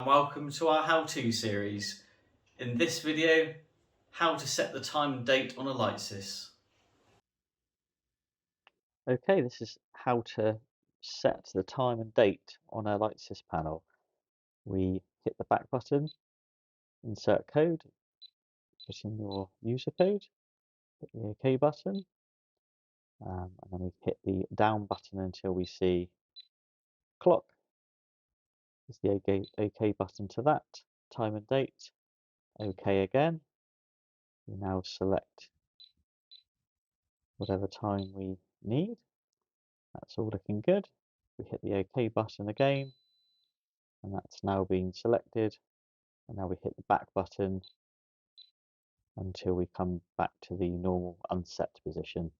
Welcome to our how-to series. In this video, how to set the time and date on a Lightsys. Okay, this is how to set the time and date on a Lightsys panel. We hit the back button, insert code, put in your user code, hit the OK button, and then we hit the down button until we see clock. Is the OK button to that, time and date, OK again. We now select whatever time we need. That's all looking good. We hit the OK button again, and that's now been selected. And now we hit the back button until we come back to the normal unset position.